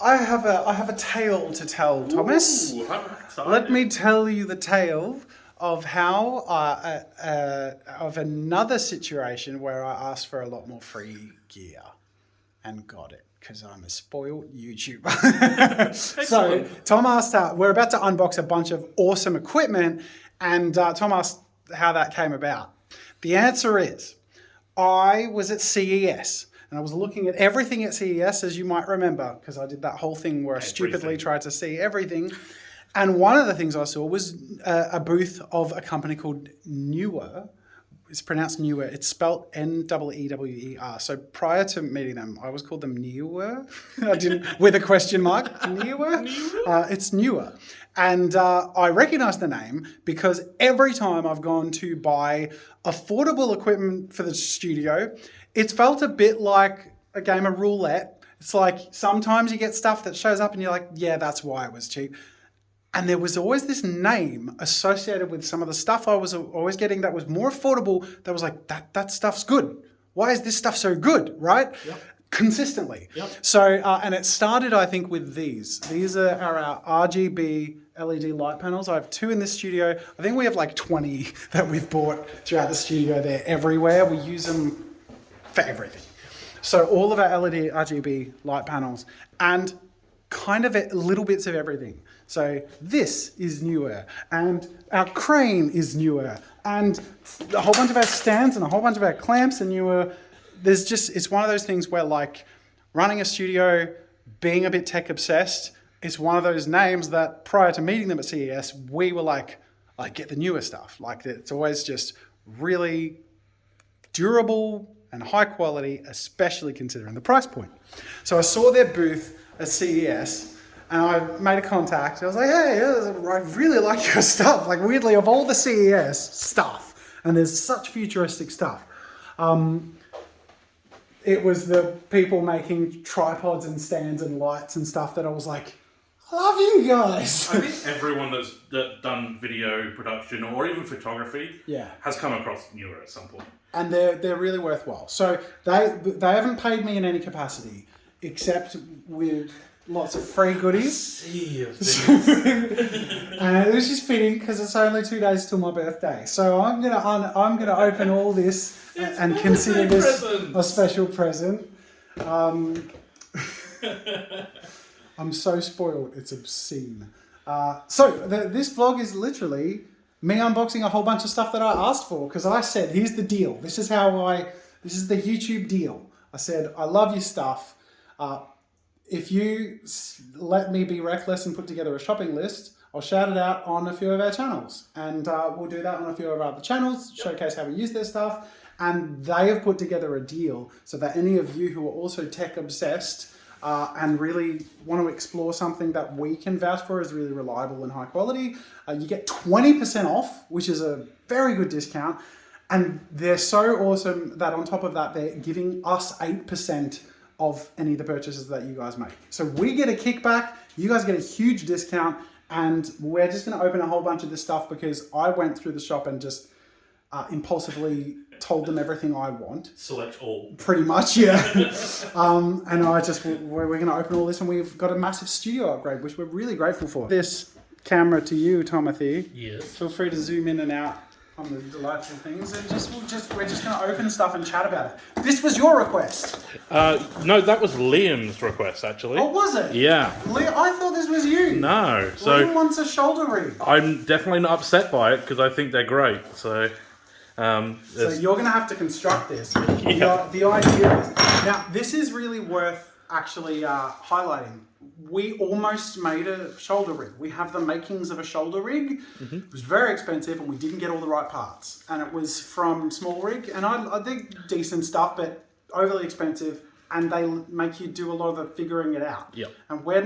I have a tale to tell, Thomas. Ooh, how exciting. Let me tell you the tale of how of another situation where I asked for a lot more free gear and got it because I'm a spoiled YouTuber. So Tom asked, we're about to unbox a bunch of awesome equipment, and Tom asked how that came about. The answer is, I was at CES. And I was looking at everything at CES, as you might remember, because I did that whole thing where I stupidly tried to see everything. And one of the things I saw was a booth of a company called Neewer. It's pronounced Neewer. It's spelled N-E-E-W-E-R. So prior to meeting them, I always called them Neewer. I didn't, with a question mark. Neewer? It's Neewer. And I recognize the name because every time I've gone to buy affordable equipment for the studio, it's felt a bit like a game of roulette. It's like sometimes you get stuff that shows up and you're like, yeah, that's why it was cheap. And there was always this name associated with some of the stuff I was always getting that was more affordable, that was like, that stuff's good. Why is this stuff so good, right? Yep. Consistently. Yep. So, and it started, I think, with these. These are our RGB LED light panels. I have 2 in this studio. I think we have like 20 that we've bought throughout the studio. They're everywhere. We use them for everything. So all of our LED RGB light panels and kind of little bits of everything. So this is Neewer, and our crane is Neewer, and a whole bunch of our stands and a whole bunch of our clamps are Neewer. There's just, it's one of those things where, like, running a studio, being a bit tech obsessed, it's one of those names that prior to meeting them at CES, we were like, get the Neewer stuff. Like, it's always just really durable and high quality, especially considering the price point. So I saw their booth at CES and I made a contact. I was like, hey, I really like your stuff. Like, weirdly, of all the CES stuff, and there's such futuristic stuff, it was the people making tripods and stands and lights and stuff that I was like, I love you guys. I think everyone that's done video production or even photography has come across Neewer at some point. And they're really worthwhile. So they haven't paid me in any capacity except with lots of free goodies. And it was just fitting because it's only 2 days till my birthday. So I'm gonna open all this and consider this a special present. I'm so spoiled, it's obscene. This vlog is literally me unboxing a whole bunch of stuff that I asked for, because I said, here's the deal. This is the YouTube deal. I said, I love your stuff. If you let me be reckless and put together a shopping list, I'll shout it out on a few of our channels. And we'll do that on a few of our other channels, showcase how we use their stuff. And they have put together a deal so that any of you who are also tech obsessed and really want to explore something that we can vouch for is really reliable and high quality, you get 20% off, which is a very good discount. And they're so awesome that on top of that, they're giving us 8% of any of the purchases that you guys make. So we get a kickback, you guys get a huge discount, and we're just gonna open a whole bunch of this stuff because I went through the shop and just impulsively told them everything I want. Select all. Pretty much, yeah. And we're going to open all this, and we've got a massive studio upgrade, which we're really grateful for. This camera to you, Timothy. Yes. Feel free to zoom in and out on the delightful things, and we're just going to open stuff and chat about it. This was your request. No, that was Liam's request, actually. Oh, was it? Yeah. I thought this was you. No. So Liam wants a shoulder rig. I'm definitely not upset by it because I think they're great. So you're going to have to construct this. Yeah. The idea is... Now, this is really worth actually highlighting. We almost made a shoulder rig. We have the makings of a shoulder rig. Mm-hmm. It was very expensive and we didn't get all the right parts. And it was from Small Rig. And I think decent stuff, but overly expensive. And they make you do a lot of the figuring it out. Yep. And we're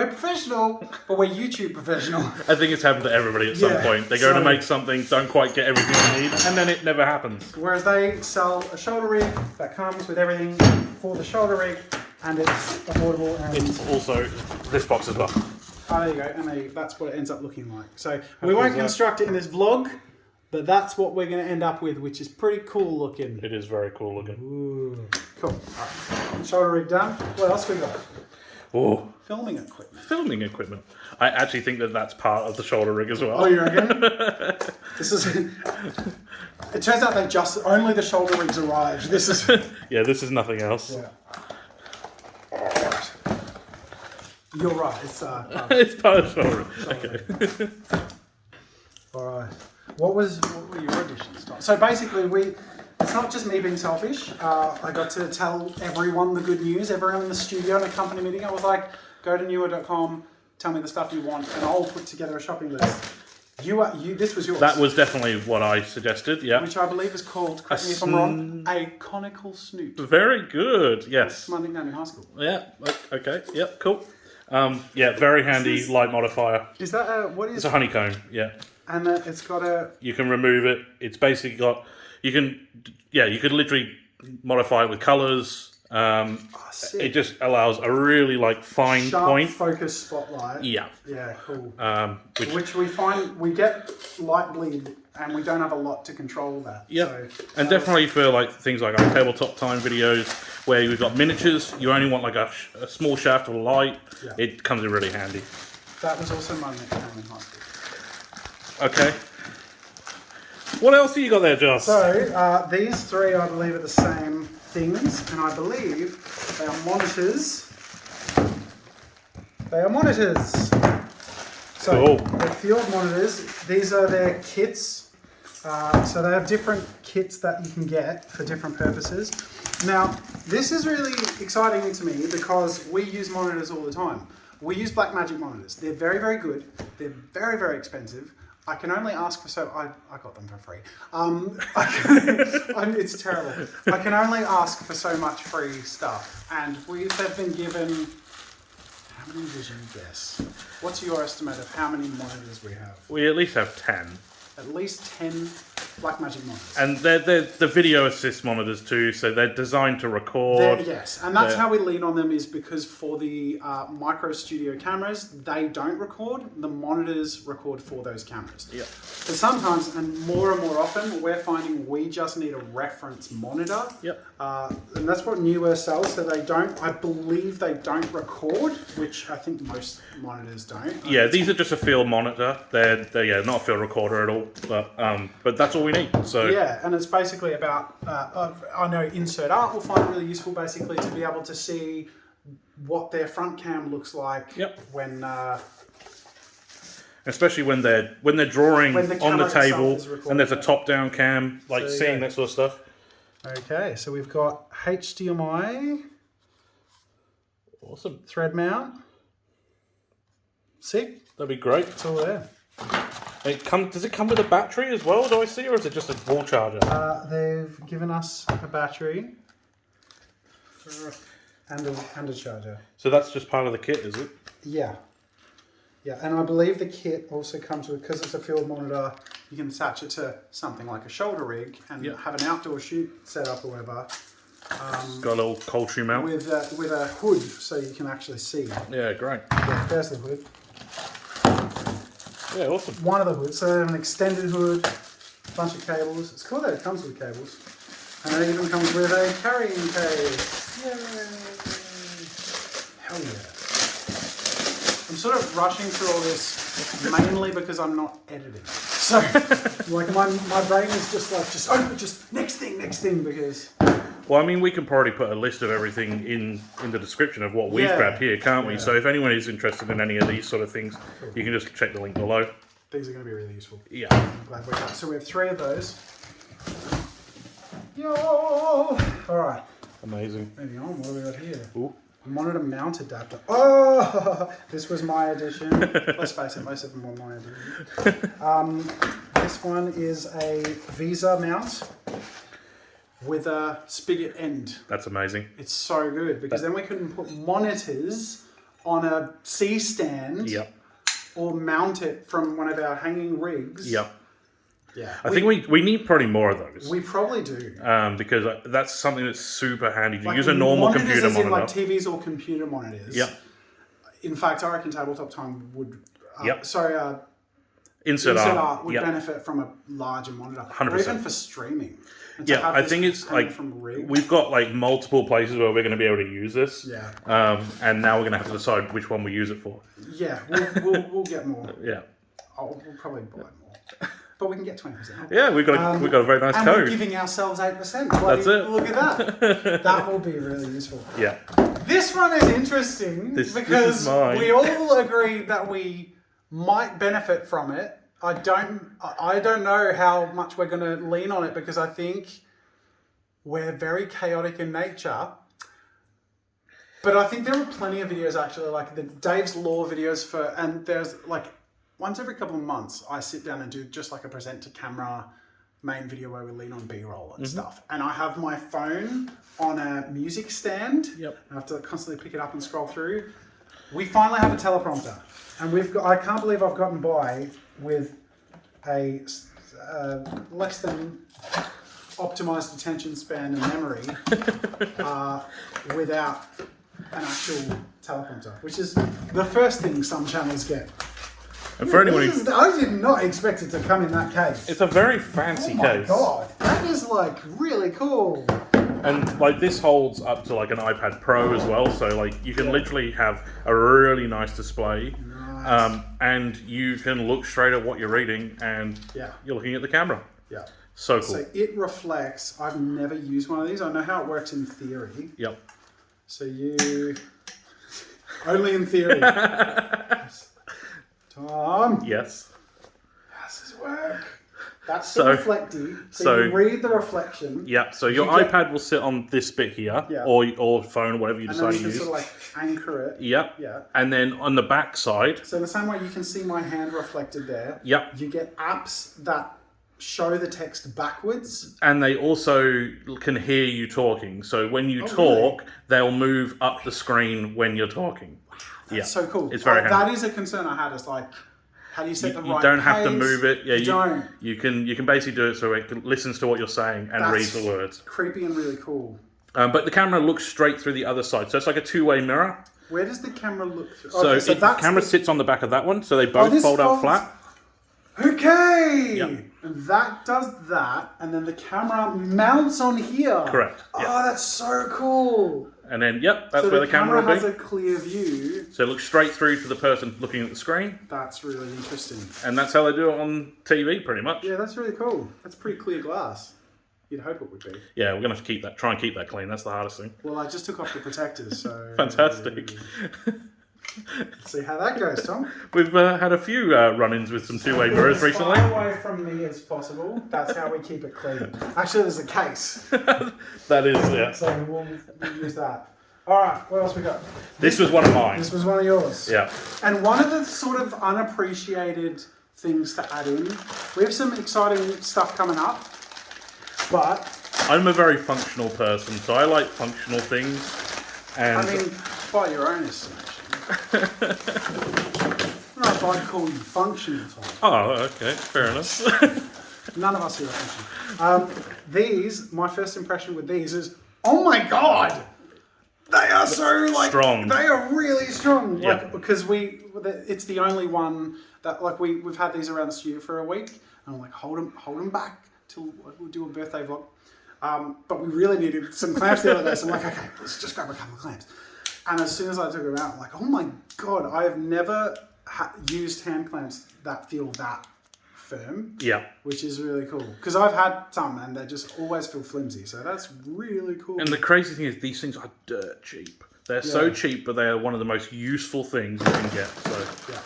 professional, but we're YouTube professional. I think it's happened to everybody at some point. They go to make something, don't quite get everything they need, and then it never happens. Whereas they sell a shoulder rig that comes with everything for the shoulder rig, and it's affordable. And it's also this box as well. Oh, there you go. And that's what it ends up looking like. So we won't construct it in this vlog, but that's what we're going to end up with, which is pretty cool looking. It is very cool looking. Ooh, cool. All right. Shoulder rig done. What else we got? Oh, filming equipment. filming equipment. I actually think that that's part of the shoulder rig as well. Oh, you reckon? This is. It turns out they only the shoulder rigs arrived. This is. Yeah, this is nothing else. Yeah. You're right. It's It's part of the shoulder rig. Okay. All right. What were your additions, Tom? So basically, it's not just me being selfish. I got to tell everyone the good news. Everyone in the studio in a company meeting, I was like, go to neewer.com, tell me the stuff you want, and I'll put together a shopping list. This was yours. That was definitely what I suggested, yeah. Which I believe is called, correct me if I'm wrong, a conical snoot. Very good, yes. That's my nickname in high school. Yeah, okay, yep, cool. Yeah, very handy light modifier. Is that what is? It's a honeycomb, yeah. And it's got a. You can remove it. It's basically got. You could literally modify it with colours. It just allows a really fine sharp point. Focus spotlight. Yeah. Yeah, cool. Which we find we get light bleed and we don't have a lot to control that. Yeah. So, and definitely for things like our tabletop time videos where you've got miniatures, you only want a small shaft of light. Yeah. It comes in really handy. That was also my nickname in high school. Okay. What else have you got there, Joss? So, these three, I believe, are the same things, and I believe they are monitors. They are monitors. So, cool. They're field monitors. These are their kits. So they have different kits that you can get for different purposes. Now, this is really exciting to me because we use monitors all the time. We use Blackmagic monitors. They're very, very good. They're very, very expensive. I can only ask for I got them for free. It's terrible. I can only ask for so much free stuff, and they've been given. How many did you guess? What's your estimate of how many monitors we have? We at least have 10. At least 10 Blackmagic monitors. And they're the video assist monitors too, so they're designed to record. Yes, and that's how we lean on them is because for the micro studio cameras, they don't record. The monitors record for those cameras. Yeah. But sometimes, and more often, we're finding we just need a reference monitor. Yep. And that's what Neewer sells. So I believe they don't record, which I think most monitors don't. Yeah, these are just a field monitor. They're not a field recorder at all. But that's all we need. So yeah, and it's basically about. I know Insert Art will find it really useful, basically, to be able to see what their front cam looks like. Yep. When. Especially when they're drawing on the table and there's a top-down cam, seeing that sort of stuff. Okay, so we've got HDMI. Awesome. Thread mount. Sick. That'd be great. It's all there. Does it come with a battery as well, do I see, or is it just a wall charger? They've given us a battery and a charger. So that's just part of the kit, is it? Yeah. Yeah, and I believe the kit also comes with, because it's a field monitor, you can attach it to something like a shoulder rig and have an outdoor shoot set up or whatever. It's got a little poultry mount. With a hood so you can actually see. Yeah, great. Yeah, there's the hood. Yeah, awesome. One of the hoods, so they have an extended hood, a bunch of cables. It's cool that it comes with cables. And it even comes with a carrying case. Yay! Hell yeah. I'm sort of rushing through all this mainly because I'm not editing. So, my brain is just next thing because... Well, I mean, we can probably put a list of everything in the description of what we've grabbed here, can't we? Yeah. So if anyone is interested in any of these sort of things, you can just check the link below. These are going to be really useful. Yeah. I'm glad we got. So we have 3 of those. Yo! All right. Amazing. Moving on, what have we got here? Ooh. Monitor mount adapter. Oh, this was my edition. Let's face it, most of them were my edition. This one is a Visa mount with a spigot end. That's amazing. It's so good because then we can put monitors on a C-stand. Yep. Or mount it from one of our hanging rigs. Yep. Yeah. I think we need probably more of those. We probably do. Because that's something that's super handy to use a normal computer monitor. Like TVs or computer monitors. Yep. In fact, I reckon Tabletop Time would... Insert Art would benefit from a larger monitor. 100%. Or even for streaming. And to Yeah, have I this think it's coming like from a rig. we've got like multiple places where we're going to be able to use this. Yeah. And now we're going to have to decide which one we use it for. Yeah, we'll get more. Yeah. We'll probably buy more. But we can get 20%. Yeah, we've got a very nice and code. we're giving ourselves 8%. That's it. Look at that. That will be really useful. Yeah. This one is interesting This because is mine. we all agreed that we might benefit from it. I don't know how much we're going to lean on it because I think we're very chaotic in nature. But I think there were plenty of videos actually, like the Dave's Law videos and there's like once every couple of months, I sit down and do just like a present to camera main video where we lean on B-roll and stuff. And I have my phone on a music stand. Yep. I have to constantly pick it up and scroll through. We finally have a teleprompter. And I can't believe I've gotten by with a less than optimized attention span and memory without an actual teleprompter, which is the first thing some channels get. And for anyone I did not expect it to come in that case. it's a very fancy case. Oh my god, that is like really cool. And like this holds up to like an iPad Pro as well, so like you can literally have a really nice display. Nice. And you can look straight at what you're reading and you're looking at the camera. Yeah. So cool. So it reflects. I've never used one of these. I know how it works in theory. Yep. So you only in theory. Tom. Yes. Does this work? That's So- the reflective. So so- you read the reflection. Yep. So your You get- iPad will sit on this bit here, Yeah. or phone, whatever you And then decide you to can use. sort of like anchor it. Yep. Yeah. And then on the back side, So the same way you can see my hand reflected there. yep. You get apps that show the text backwards. And they also can hear you talking. So when you Oh, talk, they'll move up the screen when you're talking. That's so cool. It's very handy. That is a concern I had. Is like, how do you set the right You don't have to pace? move it. Yeah, you don't. You can basically do it so it listens to what you're saying and reads the words. Creepy and really cool. But the camera looks straight through the other side, so it's like a two-way mirror. Where does the camera look through? So, Okay, the camera sits on the back of that one, so they both this fold out folds- flat. Okay. Yep. And that does that, and then the camera mounts on here. Correct. Oh, Yeah. that's so cool. And then, yep, that's So where the camera will has be. a clear view. So it looks straight through to the person looking at the screen, That's really interesting. and that's how they do it on TV, pretty much. Yeah, that's really cool. That's pretty clear glass. You'd hope it would be. Yeah, we're gonna have to try and keep that clean. That's the hardest thing. Well, I just took off the protectors, so... Fantastic. Let's see how that goes, Tom. We've had a few run-ins with some two-way mirrors recently. As far away from me as possible. That's how we keep it clean. Actually, there's a case, That is, yeah. so we'll use that. All right, what else we got? This was one of mine. This was one of yours. Yeah. And one of the sort of unappreciated things to add in, we have some exciting stuff coming up, but... I'm a very functional person, so I like functional things. And I mean, by your own estimation. I don't know if I'd call you functional, Tom. oh, okay, fair enough. None of us here are functional. My first impression with these is, oh my god! They are so like Strong. They are really strong. Yeah. Like because it's the only one that like we've had these around the studio for a week, and I'm like hold them back till we'll do a birthday vlog. But we really needed some clamps the other day, so I'm like, okay, let's just grab a couple of clamps. And as soon as I took them out, I'm like, oh my god, I have never used hand clamps that feel that firm. Yeah. Which is really cool. Because I've had some and they just always feel flimsy. So that's really cool. And the crazy thing is, these things are dirt cheap. They're so cheap, but they are one of the most useful things you can get. So yeah.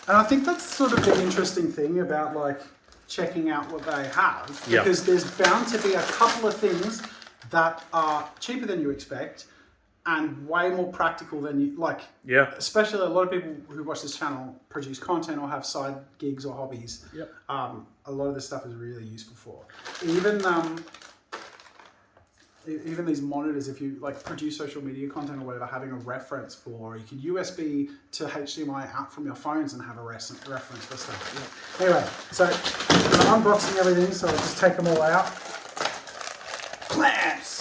And I think that's sort of the interesting thing about like checking out what they have. Because there's bound to be a couple of things that are cheaper than you expect and way more practical than you like. Yeah. Especially a lot of people who watch this channel produce content or have side gigs or hobbies. Yep. A lot of this stuff is really useful for. Even these monitors, if you like produce social media content or whatever, having a reference for, you can USB to HDMI out from your phones and have a reference for stuff. Yeah. Anyway, so I'm unboxing everything, so I'll just take them all out. Clamps!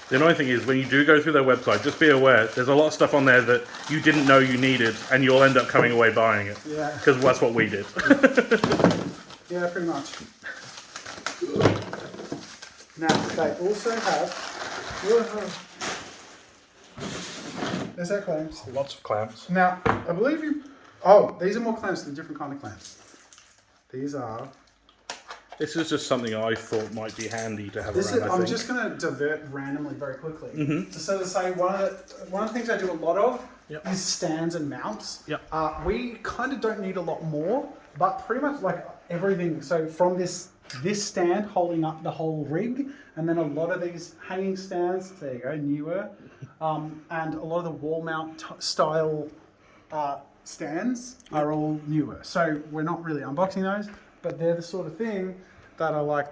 The annoying thing is, when you do go through their website, just be aware, there's a lot of stuff on there that you didn't know you needed, and you'll end up coming away buying it. Yeah. Because that's what we did. Yeah, pretty much. Now, they also have... There's our clamps. Lots of clamps. Now, I believe you... Oh, these are more clamps than different kind of clamps. These are... This is just something I thought might be handy to have around, I'm just going to divert randomly very quickly. To sort of say, one of the things I do a lot of is stands and mounts. We kind of don't need a lot more, but pretty much like everything. So from this stand holding up the whole rig, and then a lot of these hanging stands, there you go, Neewer, and a lot of the wall mount style stands are all Neewer. So we're not really unboxing those, but they're the sort of thing that are like,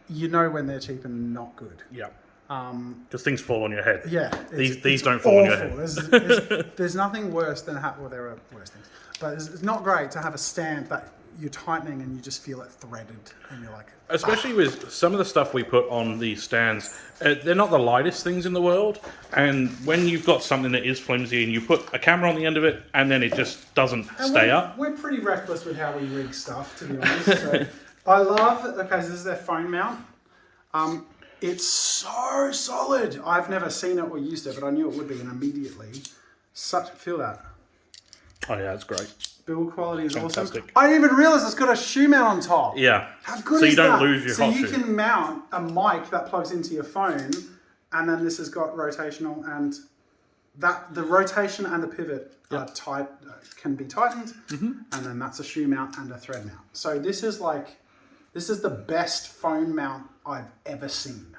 you know when they're cheap and not good. Yeah. Because things fall on your head. Yeah. These don't fall on your head. There's nothing worse than well, there are worse things, but it's not great to have a stand that you're tightening and you just feel it threaded and you're like... Especially with some of the stuff we put on these stands, they're not the lightest things in the world, and when you've got something that is flimsy and you put a camera on the end of it and then it just doesn't stay up. We're pretty reckless with how we rig stuff, to be honest. So I love... Okay, so this is their phone mount. It's so solid. I've never seen it or used it, but I knew it would be, and immediately... Feel that. Oh yeah, it's great. Build quality is fantastic. Awesome. I didn't even realize it's got a shoe mount on top. Yeah. How good so is you don't that? lose your hot So you shoe. can mount a mic that plugs into your phone, and then this has got rotational, and the rotation and the pivot are can be tightened, and then that's a shoe mount and a thread mount. So this is the best phone mount I've ever seen.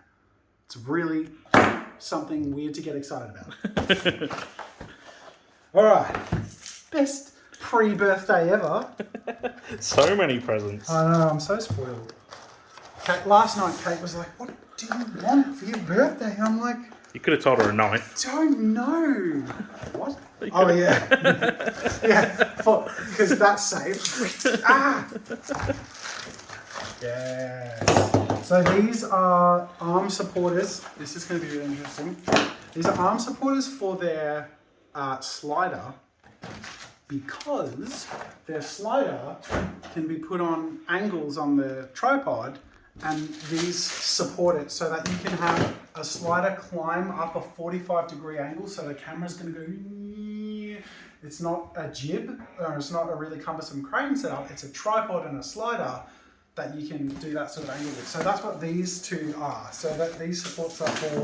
It's really something weird to get excited about. All right, best pre-birthday ever. So many presents. I know, I'm so spoiled. Last night, Kate was like, "What do you want for your birthday?" And I'm like, You could have told her a knife. "Don't know." What? Oh yeah, because that's safe. Yes. So these are arm supporters. This is going to be really interesting. These are arm supporters for their slider, because their slider can be put on angles on the tripod, and these support it so that you can have a slider climb up a 45-degree angle, so the camera's going to go... It's not a jib, or it's not a really cumbersome crane setup, it's a tripod and a slider that you can do that sort of angle with. So that's what these two are. So that these supports are for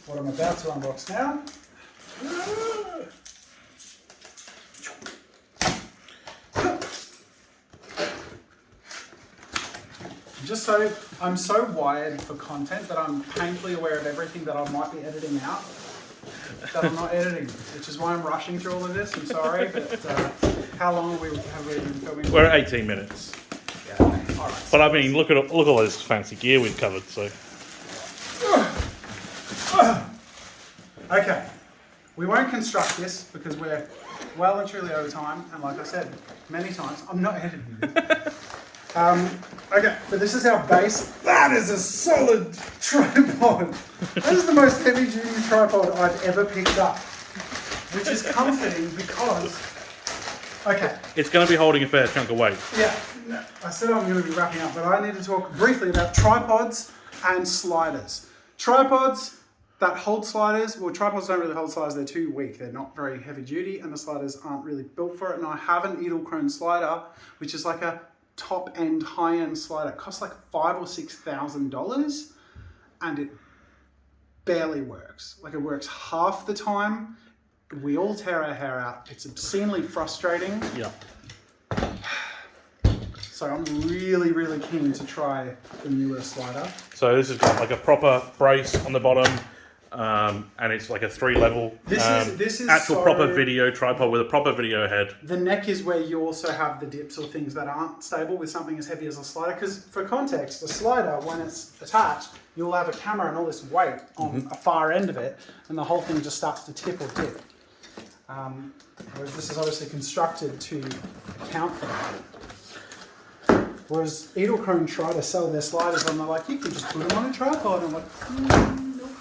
what I'm about to unbox now. Just so, I'm so wired for content that I'm painfully aware of everything that I might be editing out that I'm not editing, which is why I'm rushing through all of this. I'm sorry, but how long have we been filming? We're at 18 minutes. Yeah, all right. But I mean, look at all this fancy gear we've covered. So okay, we won't construct this because we're well and truly over time, and like I said many times, I'm not editing this. Okay, but this is our base. That is a solid tripod. That is the most heavy-duty tripod I've ever picked up, which is comforting because... Okay. it's going to be holding a fair chunk of weight. Yeah, I said I'm going to be wrapping up, but I need to talk briefly about tripods and sliders. Tripods that hold sliders, well, tripods don't really hold sliders, they're too weak. They're not very heavy-duty, and the sliders aren't really built for it. And I have an Edelkrone slider, which is like a top-end, high-end slider. It costs like $5,000 or $6,000, and it barely works. Like, it works half the time. We all tear our hair out. It's obscenely frustrating. Yeah. So I'm really, really keen to try the Neewer slider. So this has got like a proper brace on the bottom, and it's like a 3-level. This is actual proper video tripod with a proper video head. The neck is where you also have the dips or things that aren't stable with something as heavy as a slider. Because for context, a slider, when it's attached, you'll have a camera and all this weight on a far end of it, and the whole thing just starts to tip or dip. Whereas this is obviously constructed to account for that. Whereas Edelkrone try to sell their sliders and they're like, you can just put them on a tripod. And I'm like, nope.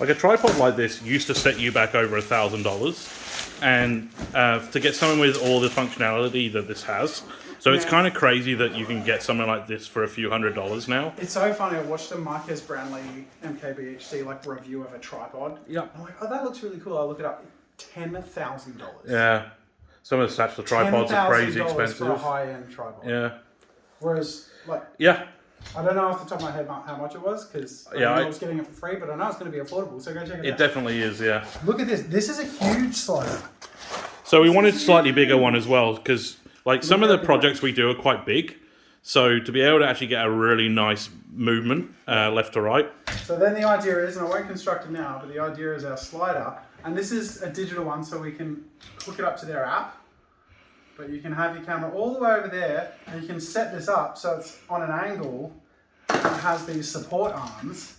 Like a tripod like this used to set you back over $1,000. and to get something with all the functionality that this has. So it's kind of crazy that you can get something like this for a few $100s now. It's so funny. I watched a Marquez Brownlee MKBHD like review of a tripod. Yeah. I'm like, oh, that looks really cool. I look it up. $10,000. Yeah. Some of the satchel tripods are crazy expensive. For a high-end tripod. Yeah. Whereas, like, yeah. I don't know off the top of my head how much it was because I was getting it for free, but I know it's going to be affordable. So go check it out. It definitely is. Yeah. Look at this. This is a huge slider. So we wanted a slightly bigger one as well because, like, some of the projects we do are quite big. So to be able to actually get a really nice movement left to right. So then the idea is, and I won't construct it now, but the idea is our slider, and this is a digital one, so we can hook it up to their app. But you can have your camera all the way over there, and you can set this up so it's on an angle and it has these support arms.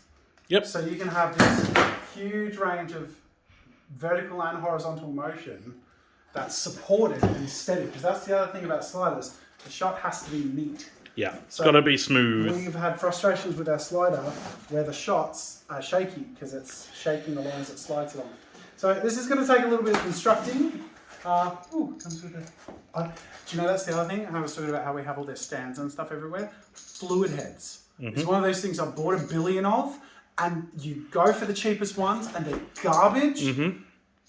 Yep. So you can have this huge range of vertical and horizontal motion that's supported and steady. Because that's the other thing about sliders. The shot has to be neat. Yeah, it's got to be smooth. We've had frustrations with our slider where the shots are shaky because it's shaking the lines it slides along. So this is going to take a little bit of constructing. Comes with do you know that's the other thing? I was talking about how we have all their stands and stuff everywhere. Fluid heads. It's one of those things I bought 1 billion of, and you go for the cheapest ones, and they're garbage,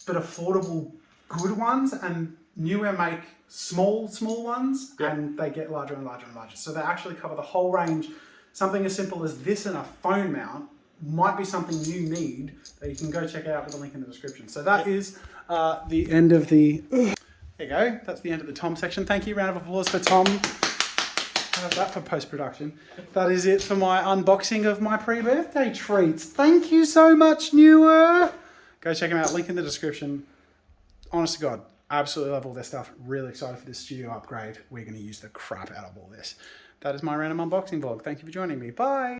but affordable, good ones. And Neewer make small ones, and they get larger and larger and larger. So they actually cover the whole range. Something as simple as this and a phone mount might be something you need that you can go check out with a link in the description. So that is the end of the... There you go. That's the end of the Tom section. Thank you. Round of applause for Tom. How's that for post-production? That is it for my unboxing of my pre-birthday treats. Thank you so much, Neewer. Go check them out. Link in the description. Honest to God, absolutely love all their stuff. Really excited for this studio upgrade. We're going to use the crap out of all this. That is my random unboxing vlog. Thank you for joining me. Bye.